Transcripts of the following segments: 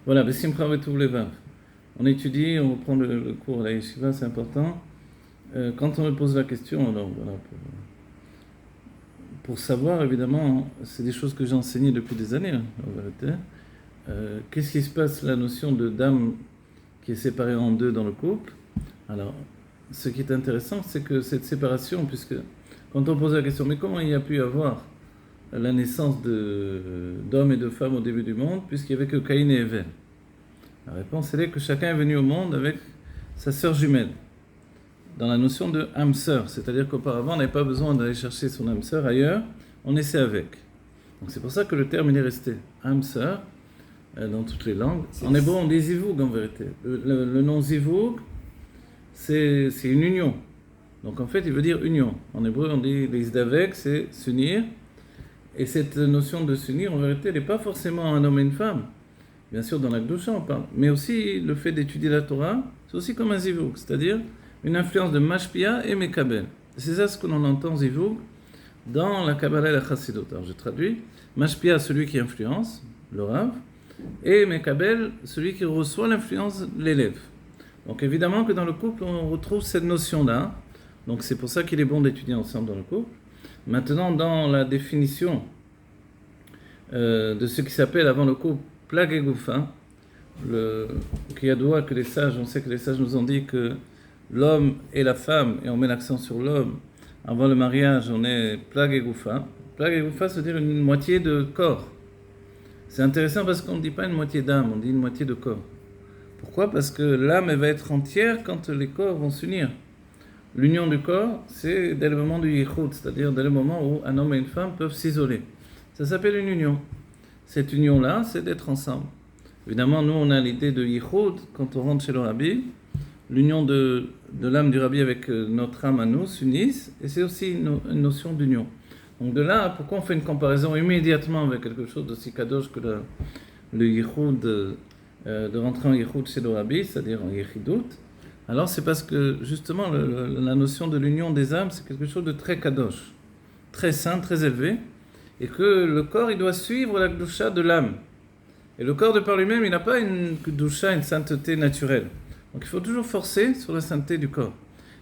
Voilà, Besimcha Vetuv Levav. On étudie, on reprend le cours à la yeshiva, c'est important. Quand on me pose la question, alors voilà, pour savoir, évidemment, c'est des choses que j'ai enseignées depuis des années, en vérité. Qu'est-ce qui se passe, la notion de dame qui est séparée en deux dans le couple? Alors, ce qui est intéressant, c'est que cette séparation, puisque quand on pose la question, mais comment il y a pu y avoir la naissance d'hommes et de femmes au début du monde, puisqu'il n'y avait que Caïn et Èvel? La réponse, elle est que chacun est venu au monde avec sa sœur jumelle, dans la notion de âme sœur, c'est-à-dire qu'auparavant, on n'avait pas besoin d'aller chercher son âme sœur ailleurs, on naissait avec. Donc c'est pour ça que le terme, il est resté âme sœur, dans toutes les langues. En hébreu, on dit zivoug en vérité. Le nom zivoug, c'est une union. Donc en fait, il veut dire union. En hébreu, on dit les izdavek, c'est s'unir. Et cette notion de s'unir, en vérité, elle n'est pas forcément un homme et une femme. Bien sûr, dans la Gdusha, on parle. Mais aussi, le fait d'étudier la Torah, c'est aussi comme un zivoug, c'est-à-dire une influence de Mashpia et Mekabel. C'est ça ce que l'on entend zivoug dans la Kabbalah et la Chassidut. Alors je traduis. Mashpia, celui qui influence, le Rav, et Mekabel, celui qui reçoit l'influence de l'élève. Donc évidemment que dans le couple, on retrouve cette notion-là. Donc c'est pour ça qu'il est bon d'étudier ensemble dans le couple. Maintenant, dans la définition de ce qui s'appelle avant le couple Plag et Goufa, qui a droit que les sages, on sait que les sages nous ont dit que l'homme et la femme, et on met l'accent sur l'homme, avant le mariage, on est Plag et Goufa. Plag et Goufa, c'est-à-dire une moitié de corps. C'est intéressant parce qu'on ne dit pas une moitié d'âme, on dit une moitié de corps. Pourquoi? Parce que l'âme, elle va être entière quand les corps vont s'unir. L'union du corps, c'est dès le moment du yichud, c'est-à-dire dès le moment où un homme et une femme peuvent s'isoler. Ça s'appelle une union. Cette union-là, c'est d'être ensemble. Évidemment, nous, on a l'idée de yichud quand on rentre chez le rabbi. L'union de l'âme du rabbi avec notre âme à nous s'unissent, et c'est aussi une notion d'union. Donc de là, pourquoi on fait une comparaison immédiatement avec quelque chose d'aussi kadosh que le yichud, de rentrer en yichud chez le rabbi, c'est-à-dire en yichidut? Alors c'est parce que justement la notion de l'union des âmes, c'est quelque chose de très kadosh, très saint, très élevé, et que le corps, il doit suivre la kedusha de l'âme. Et le corps de par lui-même, il n'a pas une kedusha, une sainteté naturelle. Donc il faut toujours forcer sur la sainteté du corps.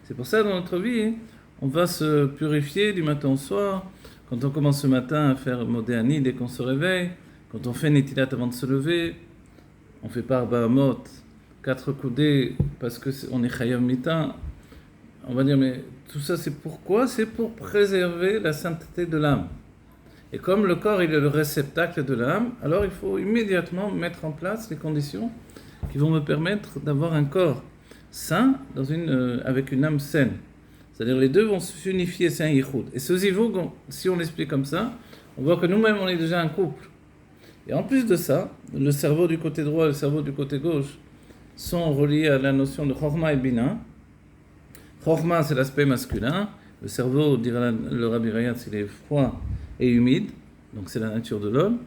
C'est pour ça, dans notre vie, on va se purifier du matin au soir. Quand on commence ce matin à faire modéani dès qu'on se réveille, quand on fait netilat avant de se lever, on fait pas arba amot, 4 coudées, parce qu'on est chayav mita. On va dire, mais tout ça, c'est pourquoi? C'est pour préserver la sainteté de l'âme. Et comme le corps, il est le réceptacle de l'âme, alors il faut immédiatement mettre en place les conditions qui vont me permettre d'avoir un corps sain avec une âme saine. C'est-à-dire les deux vont s'unifier, c'est un yichud. Et ce zivoug, si on l'explique comme ça, on voit que nous-mêmes, on est déjà un couple. Et en plus de ça, le cerveau du côté droit et le cerveau du côté gauche sont reliés à la notion de Chorma et Bina. Chorma, c'est l'aspect masculin. Le cerveau, dira le Rabbi Rayatz, il est froid et humide, donc c'est la nature de l'homme.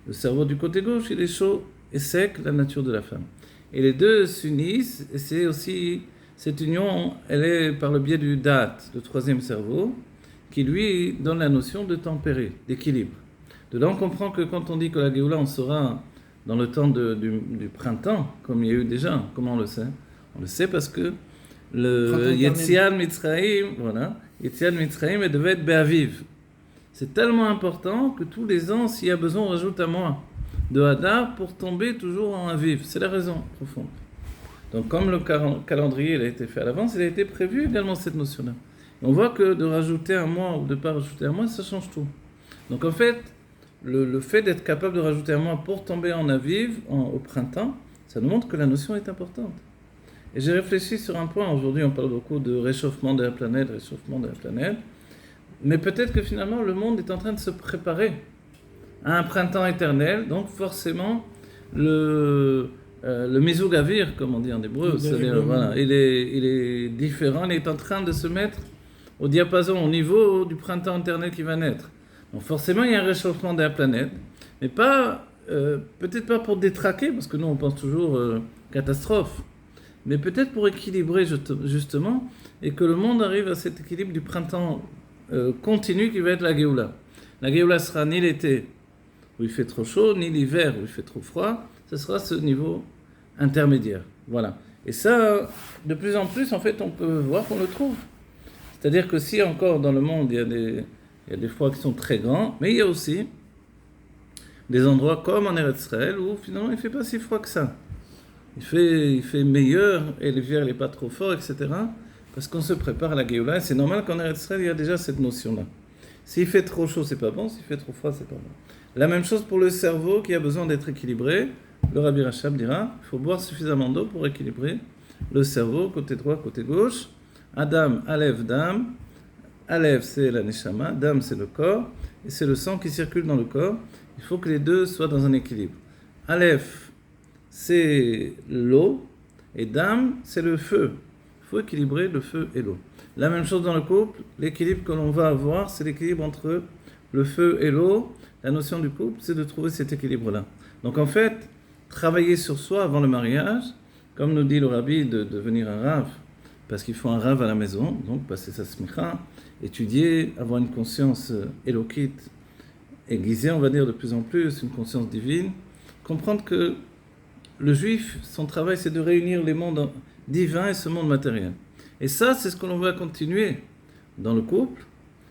Le cerveau du côté gauche, il est chaud et sec, la nature de la femme. Et les deux s'unissent, et c'est aussi, cette union, elle est par le biais du Da'at, le troisième cerveau, qui lui donne la notion de tempérer, d'équilibre. De là, on comprend que quand on dit que la Géoula, on sera dans le temps du printemps, comme il y a eu déjà, comment on le sait? On le sait parce que le Yetziat Mitzrayim, voilà, Yetziat Mitzrayim, elle devait être Be'aviv. C'est tellement important que tous les ans, s'il y a besoin, on rajoute un mois de Hadar pour tomber toujours en Aviv. C'est la raison profonde. Donc comme le calendrier il a été fait à l'avance, il a été prévu également cette notion-là. Et on voit que de rajouter un mois ou de ne pas rajouter un mois, ça change tout. Donc en fait, le fait d'être capable de rajouter un mois pour tomber en Aviv, au printemps, ça nous montre que la notion est importante. Et j'ai réfléchi sur un point. Aujourd'hui, on parle beaucoup de réchauffement de la planète. Mais peut-être que finalement, le monde est en train de se préparer à un printemps éternel. Donc forcément, le Mizug Avir, comme on dit en hébreu, c'est-à-dire, voilà, il est différent. Il est en train de se mettre au diapason, au niveau du printemps éternel qui va naître. Donc forcément, il y a un réchauffement de la planète. Mais pas, peut-être pas pour détraquer, parce que nous, on pense toujours catastrophe. Mais peut-être pour équilibrer justement, et que le monde arrive à cet équilibre du printemps continu qui va être la Géoula. La Géoula sera ni l'été où il fait trop chaud, ni l'hiver où il fait trop froid. Ce sera ce niveau intermédiaire. Voilà. Et ça, de plus en plus, en fait, on peut voir qu'on le trouve. C'est-à-dire que si encore dans le monde, il y a des froids qui sont très grands, mais il y a aussi des endroits comme en Eretz Israël où finalement il ne fait pas si froid que ça. Il fait meilleur et l'hiver n'est pas trop fort, etc. Parce qu'on se prépare à la Géoula. Et c'est normal qu'en Eretz Israël, il y a déjà cette notion-là. S'il fait trop chaud, c'est pas bon. S'il fait trop froid, c'est pas bon. La même chose pour le cerveau qui a besoin d'être équilibré. Le Rabbi Rachab dira, il faut boire suffisamment d'eau pour équilibrer le cerveau, côté droit, côté gauche. Adam, Aleph, Dam. Aleph, c'est la Neshama. Dam, c'est le corps. Et c'est le sang qui circule dans le corps. Il faut que les deux soient dans un équilibre. Aleph, c'est l'eau. Et Dam, c'est le feu. Il faut équilibrer le feu et l'eau. La même chose dans le couple. L'équilibre que l'on va avoir, c'est l'équilibre entre le feu et l'eau. La notion du couple, c'est de trouver cet équilibre-là. Donc en fait, travailler sur soi avant le mariage, comme nous dit le Rabbi, de devenir un rave, parce qu'il faut un rave à la maison, donc passer sa smicha, étudier, avoir une conscience élokite, aiguisée, on va dire de plus en plus, une conscience divine, comprendre que le juif, son travail, c'est de réunir les mondes divins et ce monde matériel. Et ça, c'est ce que l'on va continuer dans le couple.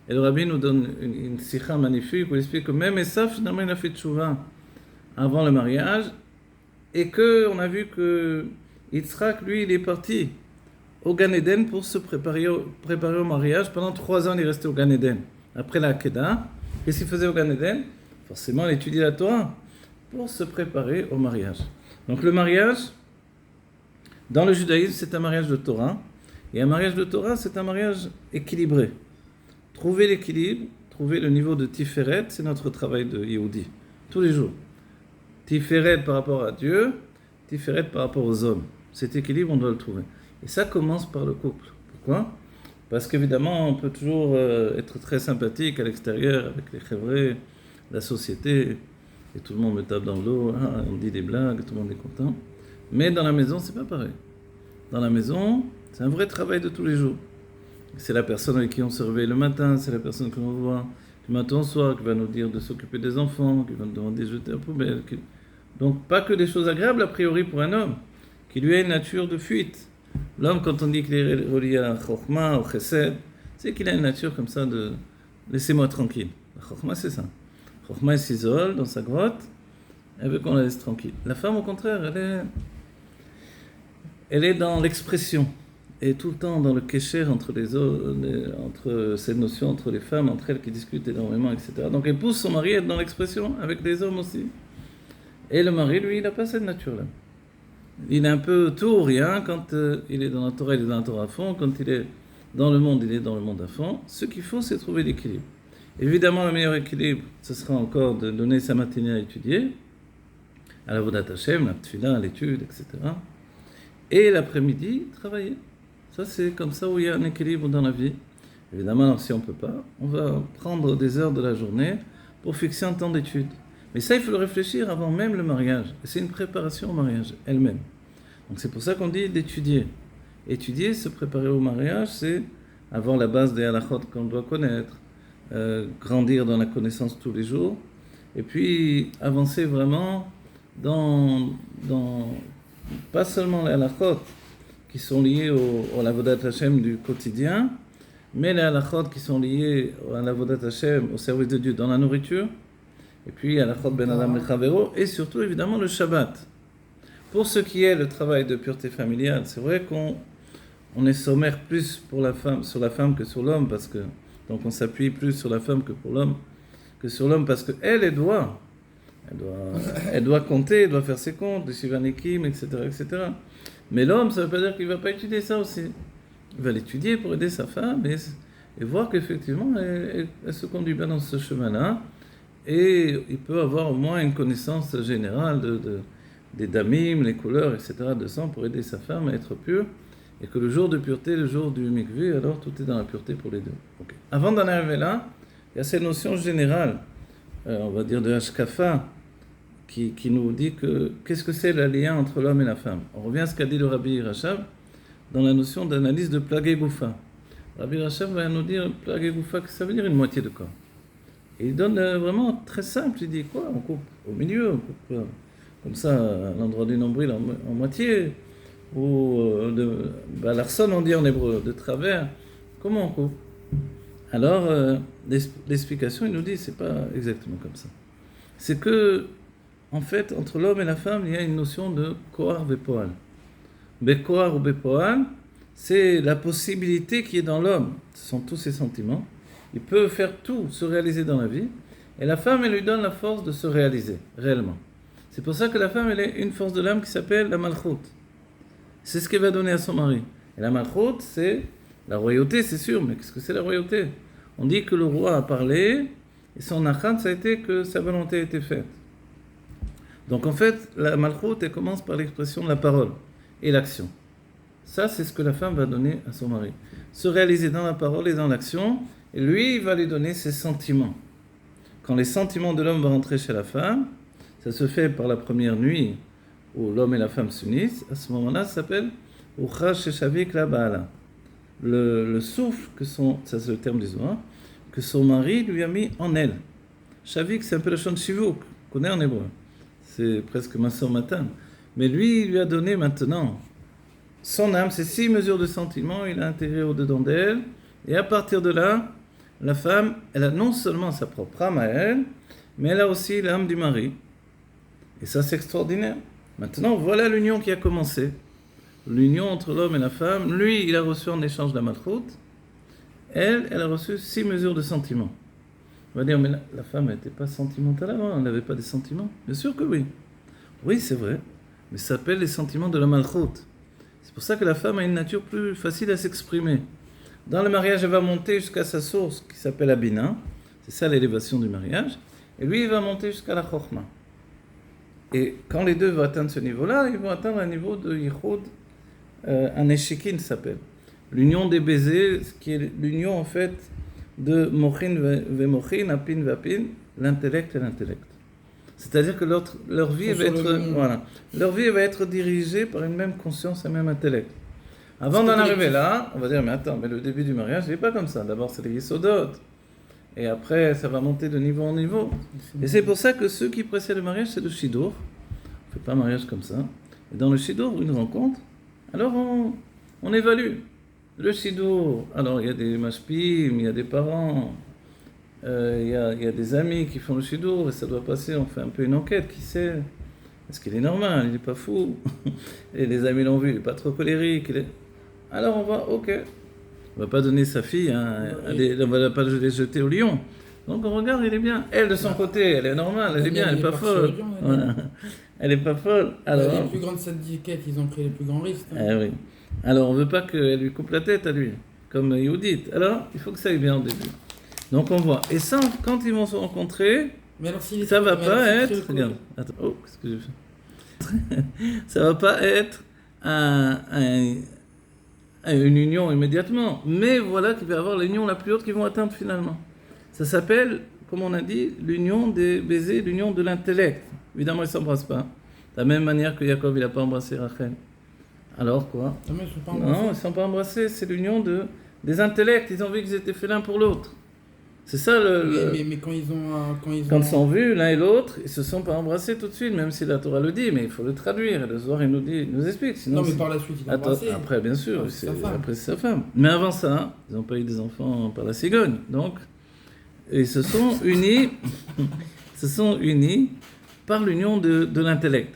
Et le Rabbi nous donne une sikha magnifique où il explique que même ça, finalement, il a fait tchouva avant le mariage, et qu'on a vu que Yitzhak, lui, il est parti au Gan Eden pour se préparer au mariage. Pendant 3 ans, il est resté au Gan Eden. Après la Kedah, qu'est-ce qu'il faisait au Gan Eden? Forcément, il étudiait la Torah pour se préparer au mariage. Donc le mariage, dans le judaïsme, c'est un mariage de Torah. Et un mariage de Torah, c'est un mariage équilibré. Trouver l'équilibre, trouver le niveau de Tiferet, c'est notre travail de Yehudi, tous les jours. Tiferet par rapport à Dieu, Tiferet par rapport aux hommes. Cet équilibre, on doit le trouver. Et ça commence par le couple. Pourquoi? Parce qu'évidemment, on peut toujours être très sympathique à l'extérieur, avec les chevrés, la société, et tout le monde me tape dans le dos, hein, on dit des blagues, tout le monde est content. Mais dans la maison, c'est pas pareil. Dans la maison, c'est un vrai travail de tous les jours. C'est la personne avec qui on se réveille le matin, c'est la personne que l'on voit du matin au soir, qui va nous dire de s'occuper des enfants, qui va nous demander de jeter la poubelle. Donc, pas que des choses agréables, a priori, pour un homme, qui lui a une nature de fuite. L'homme, quand on dit qu'il est relié à la Chokhmah, au Chesed, c'est qu'il a une nature comme ça de « laissez-moi tranquille ». La Chokhmah, c'est ça. La Chokhmah, elle s'isole dans sa grotte, elle veut qu'on la laisse tranquille. La femme, au contraire, elle est dans l'expression. Et tout le temps dans le kécher entre cette notion entre les femmes, entre elles qui discutent énormément, etc. Donc elle pousse son mari à être dans l'expression, avec les hommes aussi. Et le mari, lui, il n'a pas cette nature-là. Il est un peu tout ou rien. Quand il est dans la Torah, il est dans la Torah à fond. Quand il est dans le monde, il est dans le monde à fond. Ce qu'il faut, c'est trouver l'équilibre. Évidemment, le meilleur équilibre, ce sera encore de donner sa matinée à étudier, à la Vodat Hashem, la Tfila, à l'étude, etc. Et l'après-midi, travailler. Ça, c'est comme ça où il y a un équilibre dans la vie. Évidemment, alors, si on ne peut pas, on va prendre des heures de la journée pour fixer un temps d'étude. Mais ça, il faut le réfléchir avant même le mariage. Et c'est une préparation au mariage elle-même. Donc c'est pour ça qu'on dit d'étudier. Étudier, se préparer au mariage, c'est avoir la base des halachot qu'on doit connaître, grandir dans la connaissance tous les jours, et puis avancer vraiment dans pas seulement les halachot qui sont liés à l'avodat Hashem du quotidien, mais les halachot qui sont liés à l'avodat Hashem, au service de Dieu dans la nourriture, et puis halachot ben adam lechavero, et surtout évidemment le Shabbat. Pour ce qui est le travail de pureté familiale, c'est vrai qu'on est sommaire plus pour la femme, sur la femme que sur l'homme, parce que donc on s'appuie plus sur la femme que sur l'homme, parce qu'elle, elle doit compter, elle doit faire ses comptes, des shivanikim, etc., etc. Mais l'homme, ça ne veut pas dire qu'il ne va pas étudier ça aussi. Il va l'étudier pour aider sa femme et voir qu'effectivement, elle se conduit bien dans ce chemin-là. Et il peut avoir au moins une connaissance générale des damim, les couleurs, etc. de sang pour aider sa femme à être pure. Et que le jour de pureté, le jour du mikvé, alors tout est dans la pureté pour les deux. Okay. Avant d'en arriver là, il y a cette notion générale, on va dire de Hashkafa, qui nous dit qu'est-ce que c'est le lien entre l'homme et la femme. On revient à ce qu'a dit le Rabbi Rachab dans la notion d'analyse de Plagé Goufa. Rabbi Rachab va nous dire Plagé Goufa, que ça veut dire une moitié de corps. Et il donne vraiment très simple. Il dit quoi? On coupe au milieu, on coupe comme ça à l'endroit du nombril en moitié. Ou l'arson on dit en hébreu, de travers. Comment on coupe? Alors, l'explication, il nous dit, c'est pas exactement comme ça. C'est que, en fait, entre l'homme et la femme, il y a une notion de koar bepoal. Bekoar ou bepoal, c'est la possibilité qui est dans l'homme. Ce sont tous ses sentiments. Il peut faire tout, se réaliser dans la vie. Et la femme, elle lui donne la force de se réaliser, réellement. C'est pour ça que la femme, elle est une force de l'âme qui s'appelle la malchout. C'est ce qu'elle va donner à son mari. Et la malchout, c'est la royauté, c'est sûr, mais qu'est-ce que c'est la royauté? On dit que le roi a parlé, et son achat, ça a été que sa volonté a été faite. Donc en fait, la malchout, elle commence par l'expression de la parole et l'action. Ça, c'est ce que la femme va donner à son mari. Se réaliser dans la parole et dans l'action, et lui, il va lui donner ses sentiments. Quand les sentiments de l'homme vont rentrer chez la femme, ça se fait par la première nuit où l'homme et la femme s'unissent, à ce moment-là, ça s'appelle Ucha Sheshavik la Baala. Le souffle, ça c'est le terme du Zohar, que son mari lui a mis en elle. Shavik, c'est un peu le chant de Shivuk, qu'on connaît en hébreu. C'est presque Massor Matan. Mais lui, il lui a donné maintenant son âme, c'est 6 mesures de sentiments, il a intégré au-dedans d'elle. Et à partir de là, la femme, elle a non seulement sa propre âme à elle, mais elle a aussi l'âme du mari. Et ça, c'est extraordinaire. Maintenant, voilà l'union qui a commencé. L'union entre l'homme et la femme. Lui, il a reçu en échange la malchout. Elle a reçu 6 mesures de sentiments. On va dire, mais la femme n'était pas sentimentale avant, elle n'avait pas des sentiments. Bien sûr que oui. Oui, c'est vrai. Mais ça s'appelle les sentiments de la malchout. C'est pour ça que la femme a une nature plus facile à s'exprimer. Dans le mariage, elle va monter jusqu'à sa source qui s'appelle Abina. C'est ça l'élévation du mariage. Et lui, il va monter jusqu'à la Chokhma. Et quand les deux vont atteindre ce niveau-là, ils vont atteindre un niveau de Yichud, un Eshikin s'appelle. L'union des baisers, qui est l'union en fait de Mochin ve Mochin, Apin ve Apin, l'intellect et l'intellect. C'est-à-dire que leur vie va être dirigée par une même conscience, un même intellect. Avant d'en arriver là, on va dire, mais attends, mais le début du mariage, il n'est pas comme ça. D'abord, c'est les Yesodot. Et après, ça va monter de niveau en niveau. Et c'est pour ça que ceux qui précèdent le mariage, c'est le Shidur. On ne fait pas un mariage comme ça. Et dans le Shidur, une rencontre, alors on évalue. Le Shidur, alors il y a des mashpim, il y a des parents, il y a des amis qui font le Shidur, et ça doit passer, on fait un peu une enquête, qui sait? Est-ce qu'il est normal? Il n'est pas fou? Et les amis l'ont vu, il n'est pas trop colérique. Alors on va, ok. On ne va pas donner sa fille, on ne va pas les jeter au lion. Donc on regarde, il est bien. Elle, de son côté, elle est normale, elle est bien, elle n'est pas folle. Voilà. Elle n'est pas folle. Alors, les plus grandes syndicates, ils ont pris les plus grands risques. Oui. Alors on ne veut pas qu'elle lui coupe la tête à lui, comme Yehudit. Alors il faut que ça aille bien au début. Donc on voit. Et ça, quand ils vont se rencontrer, mais alors, ça ne va pas être... Regarde, attends, qu'est-ce que j'ai fait? Ça ne va pas être une union immédiatement, mais voilà qu'il va y avoir l'union la plus haute qu'ils vont atteindre finalement. Ça s'appelle, comme on a dit, l'union des baisers, l'union de l'intellect. Évidemment, ils ne s'embrassent pas. De la même manière que Jacob, il n'a pas embrassé Rachel. Alors quoi? Non, ils ne sont pas embrassés, c'est l'union des intellects. Ils ont vu qu'ils étaient faits l'un pour l'autre. C'est ça mais quand ils sont vus l'un et l'autre, ils ne se sont pas embrassés tout de suite, même si la Torah le dit, mais il faut le traduire. Et le Zohar, il nous explique. Sinon, non, mais par la suite, il a embrassé. Après, bien sûr, après c'est sa femme. Mais avant ça, ils n'ont pas eu des enfants par la cigogne. Donc, ils se sont unis par l'union de l'intellect.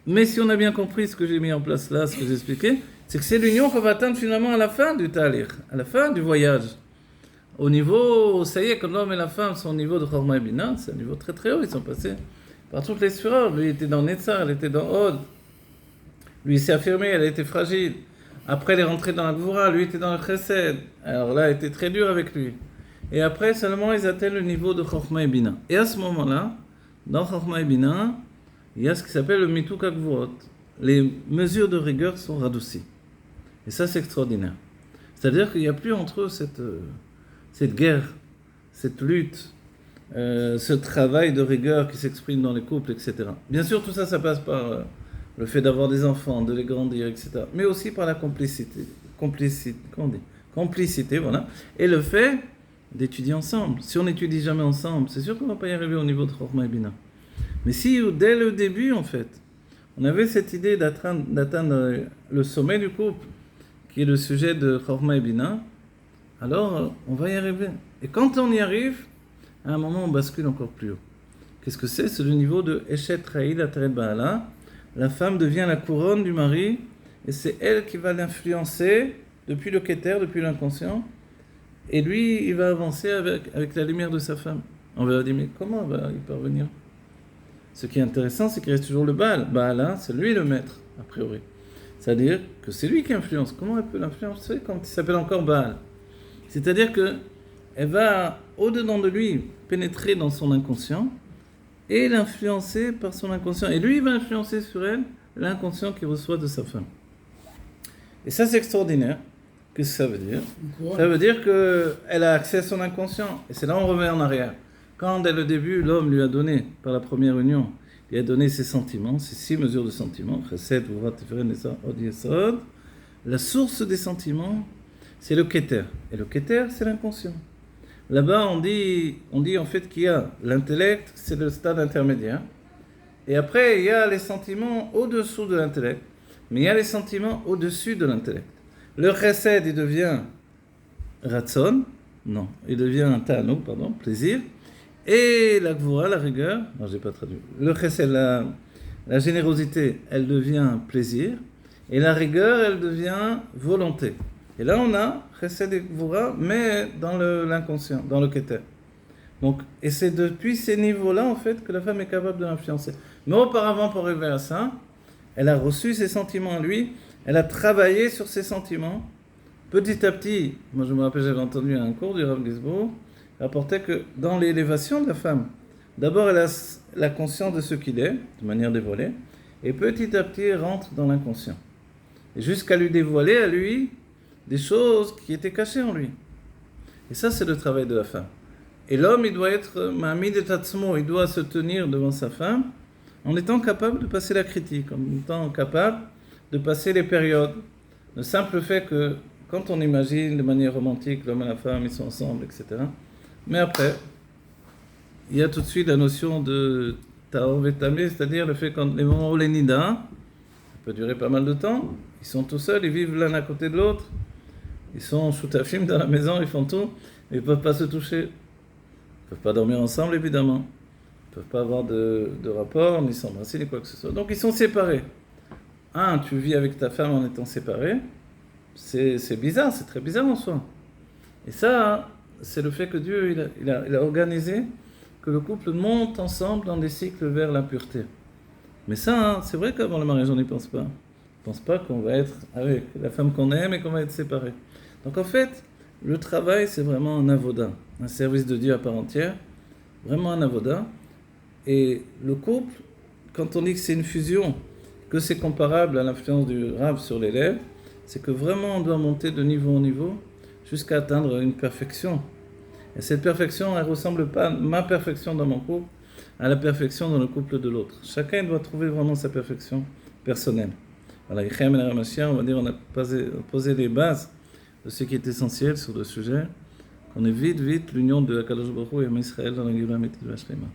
Mais si on a bien compris ce que j'ai mis en place là, ce que j'ai expliqué, c'est que c'est l'union qu'on va atteindre finalement à la fin du talir, à la fin du voyage. Au niveau, ça y est, quand l'homme et la femme sont au niveau de Chorma et Bina, c'est un niveau très très haut, ils sont passés par toutes les sphères. Lui était dans Netzar, elle était dans Hod. Lui s'est affirmé, elle était fragile. Après, elle est rentrée dans la Gvura, lui était dans le Chesed. Alors là, elle était très dure avec lui. Et après, seulement, ils atteignent le niveau de Chorma et Bina. Et à ce moment-là, dans Chorma et Bina, il y a ce qui s'appelle le Mituk HaGvurot. Les mesures de rigueur sont radoucies. Et ça, c'est extraordinaire. C'est-à-dire qu'il n'y a plus entre eux cette guerre, cette lutte, ce travail de rigueur qui s'exprime dans les couples, etc. Bien sûr, tout ça, ça passe par le fait d'avoir des enfants, de les grandir, etc. Mais aussi par la complicité, voilà. Et le fait d'étudier ensemble. Si on n'étudie jamais ensemble, c'est sûr qu'on ne va pas y arriver au niveau de Chorma et Bina. Mais si, dès le début, en fait, on avait cette idée d'atteindre le sommet du couple, qui est le sujet de Chorma et Bina, alors on va y arriver. Et quand on y arrive, à un moment, on bascule encore plus haut. Qu'est-ce que c'est? C'est le niveau de Eshet Raïd Ateret Ba'ala. La femme devient la couronne du mari, et c'est elle qui va l'influencer depuis le Keter, depuis l'inconscient. Et lui, il va avancer avec la lumière de sa femme. On va dire, mais comment va y parvenir? Ce qui est intéressant, c'est qu'il reste toujours le Baal. Baal, c'est lui le maître, a priori. C'est-à-dire que c'est lui qui influence. Comment elle peut l'influencer quand il s'appelle encore Baal? C'est-à-dire qu'elle va, au-dedans de lui, pénétrer dans son inconscient et l'influencer par son inconscient. Et lui, il va influencer sur elle l'inconscient qu'il reçoit de sa femme. Et ça, c'est extraordinaire. Qu'est-ce que ça veut dire? Ça veut dire qu'elle a accès à son inconscient. Et c'est là où on revient en arrière. Quand, dès le début, l'homme lui a donné, par la première union, il a donné ses sentiments, ses 6 mesures de sentiments, Chesed, Gvura, Tiferet, Netzach, Hod, Yesod, la source des sentiments, c'est le Keter. Et le Keter, c'est l'inconscient. Là-bas, on dit en fait qu'il y a l'intellect, c'est le stade intermédiaire. Et après, il y a les sentiments au-dessous de l'intellect. Mais il y a les sentiments au-dessus de l'intellect. Le Chesed, il devient Ratzon, non, il devient plaisir. Et la Gvura, la rigueur, non, j'ai pas traduit. Le Chesed, la générosité, elle devient plaisir. Et la rigueur, elle devient volonté. Et là, on a Chesed et Gvura, mais dans l'inconscient, dans le Keter. Donc, et c'est depuis ces niveaux-là, en fait, que la femme est capable de l'influencer. Mais auparavant, pour arriver à ça, elle a reçu ses sentiments à lui, elle a travaillé sur ses sentiments. Petit à petit, moi je me rappelle, j'avais entendu un cours du Rav Gizbourg, rapportait que dans l'élévation de la femme, d'abord elle a la conscience de ce qu'il est, de manière dévoilée, et petit à petit elle rentre dans l'inconscient. Et jusqu'à lui dévoiler à lui des choses qui étaient cachées en lui. Et ça, c'est le travail de la femme. Et l'homme, il doit être Ma'amid et Tatsmo, il doit se tenir devant sa femme en étant capable de passer la critique, en étant capable de passer les périodes. Le simple fait que, quand on imagine de manière romantique, l'homme et la femme, ils sont ensemble, etc. Mais après, il y a tout de suite la notion de Ta'or Vetamé, c'est-à-dire le fait que les moments où les Nida, ça peut durer pas mal de temps, ils sont tout seuls, ils vivent l'un à côté de l'autre, ils sont shoutafim dans la maison, ils font tout, mais ils ne peuvent pas se toucher. Ils ne peuvent pas dormir ensemble, évidemment. Ils ne peuvent pas avoir de rapport, ni s'embrasser, ni quoi que ce soit. Donc ils sont séparés. Tu vis avec ta femme en étant séparé, c'est bizarre, c'est très bizarre en soi. Et ça, c'est le fait que Dieu il a organisé que le couple monte ensemble dans des cycles vers la pureté. Mais ça, c'est vrai qu'avant le mariage, on n'y pense pas. On ne pense pas qu'on va être avec la femme qu'on aime et qu'on va être séparés. Donc en fait, le travail, c'est vraiment un avoda, un service de Dieu à part entière, vraiment un avoda. Et le couple, quand on dit que c'est une fusion, que c'est comparable à l'influence du Rav sur l'élève, c'est que vraiment on doit monter de niveau en niveau jusqu'à atteindre une perfection. Et cette perfection, elle ne ressemble pas, ma perfection dans mon couple, à la perfection dans le couple de l'autre. Chacun doit trouver vraiment sa perfection personnelle. Voilà, on va dire, on a posé les bases de ce qui est essentiel sur le sujet, qu'on évite vite l'union de Akadosh Baruch Hu et Israël dans la Géoula Métil Vashrema.